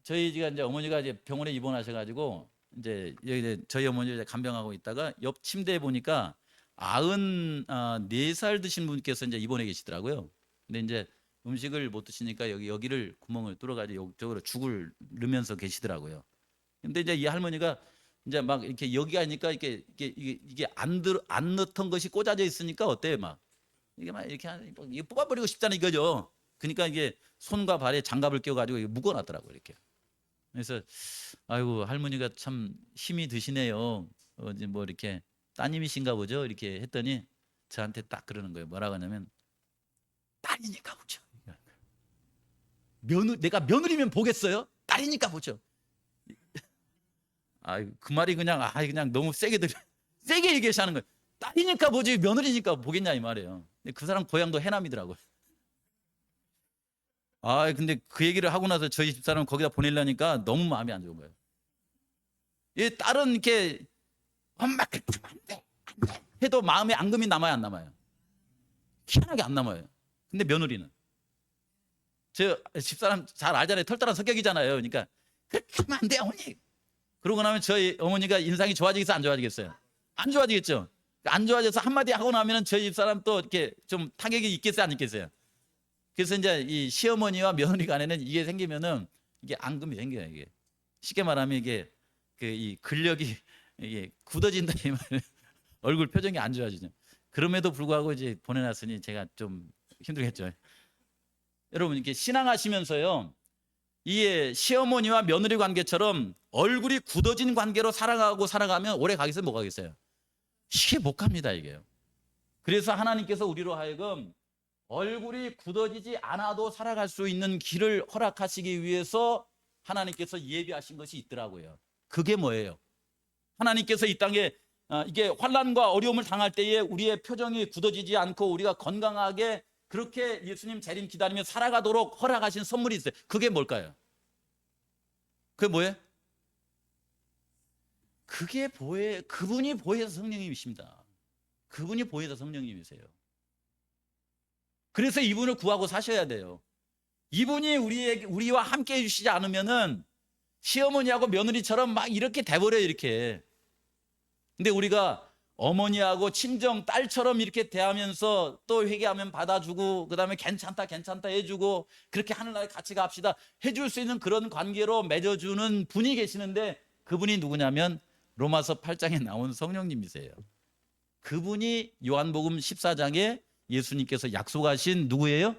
저희 지가 이제 어머니가 이제 병원에 입원하셔가지고 이제 여기 저희 어머니 이제 간병하고 있다가 옆 침대에 보니까 94살 드신 분께서 이제 입원해 계시더라고요. 근데 이제 음식을 못 드시니까 여기를 구멍을 뚫어가지고 이쪽으로 죽을 넣으면서 계시더라고요. 근데 이제 이 할머니가 이제 막 이렇게 여기가 아니까 이게 안 넣던 것이 꽂아져 있으니까 어때요, 막 이게 막 이렇게 이게 뽑아버리고 싶다는 이거죠. 그러니까 이게 손과 발에 장갑을 껴가지고 묶어놨더라고요, 이렇게. 그래서 아이고 할머니가 참 힘이 드시네요. 이제 뭐 이렇게 따님이신가 보죠. 이렇게 했더니 저한테 딱 그러는 거예요. 뭐라고 하냐면 딸이니까 보죠. 내가 며느리면 보겠어요? 딸이니까 보죠. 그 말이 그냥 너무 세게 얘기하는 거예요. 딸이니까 보지 며느리니까 보겠냐 이 말이에요. 근데 그 사람 고향도 해남이더라고요. 근데 그 얘기를 하고 나서 저희 집사람 거기다 보내려니까 너무 마음이 안 좋은 거예요. 이 딸은 이렇게 엄마 그러면 안 돼, 안 돼 해도 마음에 앙금이 남아요, 안 남아요? 희한하게 안 남아요. 근데 며느리는 저 집사람 잘 알잖아요. 털털한 성격이잖아요. 그러니까 그렇게 하면 안 돼, 어머니. 그러고 나면 저희 어머니가 인상이 좋아지겠어, 안 좋아지겠어요? 안 좋아지겠죠. 안 좋아져서 한마디 하고 나면은 저희 집사람 또 이렇게 좀 타격이 있겠어요, 안 있겠어요? 그래서 이제 이 시어머니와 며느리 간에는 이게 생기면은 이게 앙금이 생겨요. 이게 쉽게 말하면 이게 이 근력이 이게 굳어진다 이 말이에요. 얼굴 표정이 안 좋아지죠. 그럼에도 불구하고 이제 보내놨으니 제가 좀 힘들겠죠. 여러분 이렇게 신앙하시면서요, 이 시어머니와 며느리 관계처럼 얼굴이 굳어진 관계로 살아가면 오래 가겠어요, 못 가겠어요? 이게 못 갑니다, 이게요. 그래서 하나님께서 우리로 하여금 얼굴이 굳어지지 않아도 살아갈 수 있는 길을 허락하시기 위해서 하나님께서 예비하신 것이 있더라고요. 그게 뭐예요? 하나님께서 이 땅에 이게 환난과 어려움을 당할 때에 우리의 표정이 굳어지지 않고 우리가 건강하게 그렇게 예수님 재림 기다리며 살아가도록 허락하신 선물이 있어요. 그게 뭘까요? 그게 뭐예요? 그분이 보혜사 성령님이십니다. 그분이 보혜사 성령님이세요. 그래서 이분을 구하고 사셔야 돼요. 이분이 우리와 함께 해주시지 않으면은 시어머니하고 며느리처럼 막 이렇게 돼버려요, 이렇게. 근데 우리가 어머니하고 친정 딸처럼 이렇게 대하면서 또 회개하면 받아주고 그다음에 괜찮다 해주고 그렇게 하늘나라에 같이 갑시다 해줄 수 있는 그런 관계로 맺어주는 분이 계시는데 그분이 누구냐면 로마서 8장에 나온 성령님이세요. 그분이 요한복음 14장에 예수님께서 약속하신 누구예요?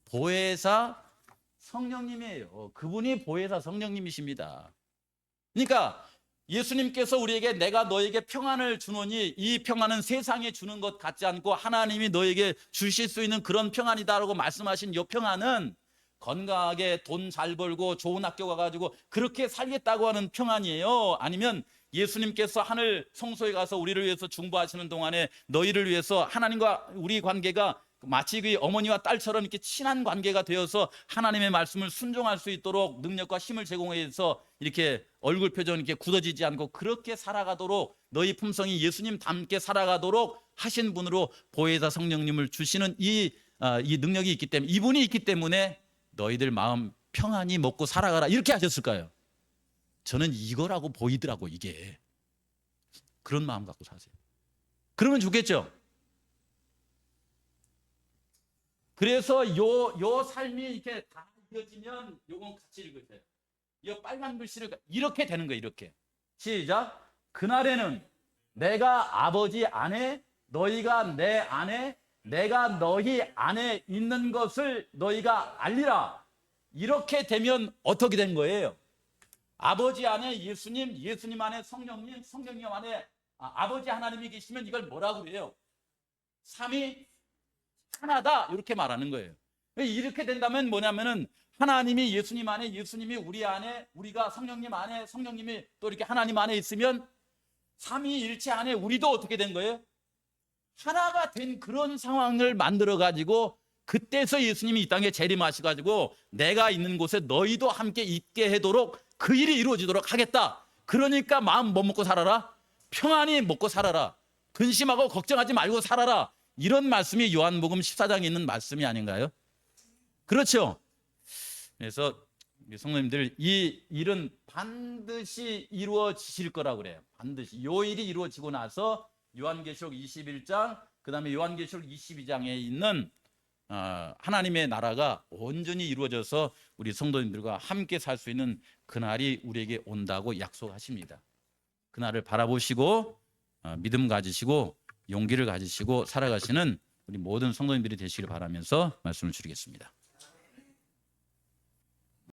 보혜사 성령님이에요. 그분이 보혜사 성령님이십니다. 그러니까 예수님께서 우리에게 내가 너에게 평안을 주노니 이 평안은 세상에 주는 것 같지 않고 하나님이 너에게 주실 수 있는 그런 평안이다라고 말씀하신 이 평안은 건강하게 돈 잘 벌고 좋은 학교 가가지고 그렇게 살겠다고 하는 평안이에요? 아니면 예수님께서 하늘 성소에 가서 우리를 위해서 중보하시는 동안에 너희를 위해서 하나님과 우리 관계가 마치 그 어머니와 딸처럼 이렇게 친한 관계가 되어서 하나님의 말씀을 순종할 수 있도록 능력과 힘을 제공해서 이렇게 얼굴 표정이 이렇게 굳어지지 않고 그렇게 살아가도록 너희 품성이 예수님 닮게 살아가도록 하신 분으로 보혜사 성령님을 주시는 이 능력이 있기 때문에 이분이 있기 때문에 너희들 마음 평안히 먹고 살아가라 이렇게 하셨을까요? 저는 이거라고 보이더라고. 이게 그런 마음 갖고 사세요. 그러면 좋겠죠. 그래서 요 삶이 이렇게 다 이어지면 요건 같이 읽으세요. 이 빨간 글씨를 이렇게 되는 거예요. 이렇게 시작. 그날에는 내가 아버지 안에 너희가 내 안에 내가 너희 안에 있는 것을 너희가 알리라. 이렇게 되면 어떻게 된 거예요? 아버지 안에 예수님, 예수님 안에 성령님, 성령님 안에 아버지 하나님이 계시면 이걸 뭐라고 그래요? 삼위 하나다 이렇게 말하는 거예요. 이렇게 된다면 뭐냐면은 하나님이 예수님 안에, 예수님이 우리 안에, 우리가 성령님 안에, 성령님이 또 이렇게 하나님 안에 있으면 삼위일체 안에 우리도 어떻게 된 거예요? 하나가 된 그런 상황을 만들어 가지고 그때서 예수님이 이 땅에 재림하셔 가지고 내가 있는 곳에 너희도 함께 있게 하도록 그 일이 이루어지도록 하겠다. 그러니까 마음 뭐 먹고 살아라? 평안히 먹고 살아라. 근심하고 걱정하지 말고 살아라. 이런 말씀이 요한복음 14장에 있는 말씀이 아닌가요? 그렇죠. 그래서 성도님들, 이 일은 반드시 이루어지실 거라고 그래요. 반드시 요 일이 이루어지고 나서 요한계시록 21장, 그 다음에 요한계시록 22장에 있는 하나님의 나라가 온전히 이루어져서 우리 성도님들과 함께 살 수 있는 그날이 우리에게 온다고 약속하십니다. 그날을 바라보시고 믿음 가지시고 용기를 가지시고 살아가시는 우리 모든 성도님들이 되시길 바라면서 말씀을 드리겠습니다.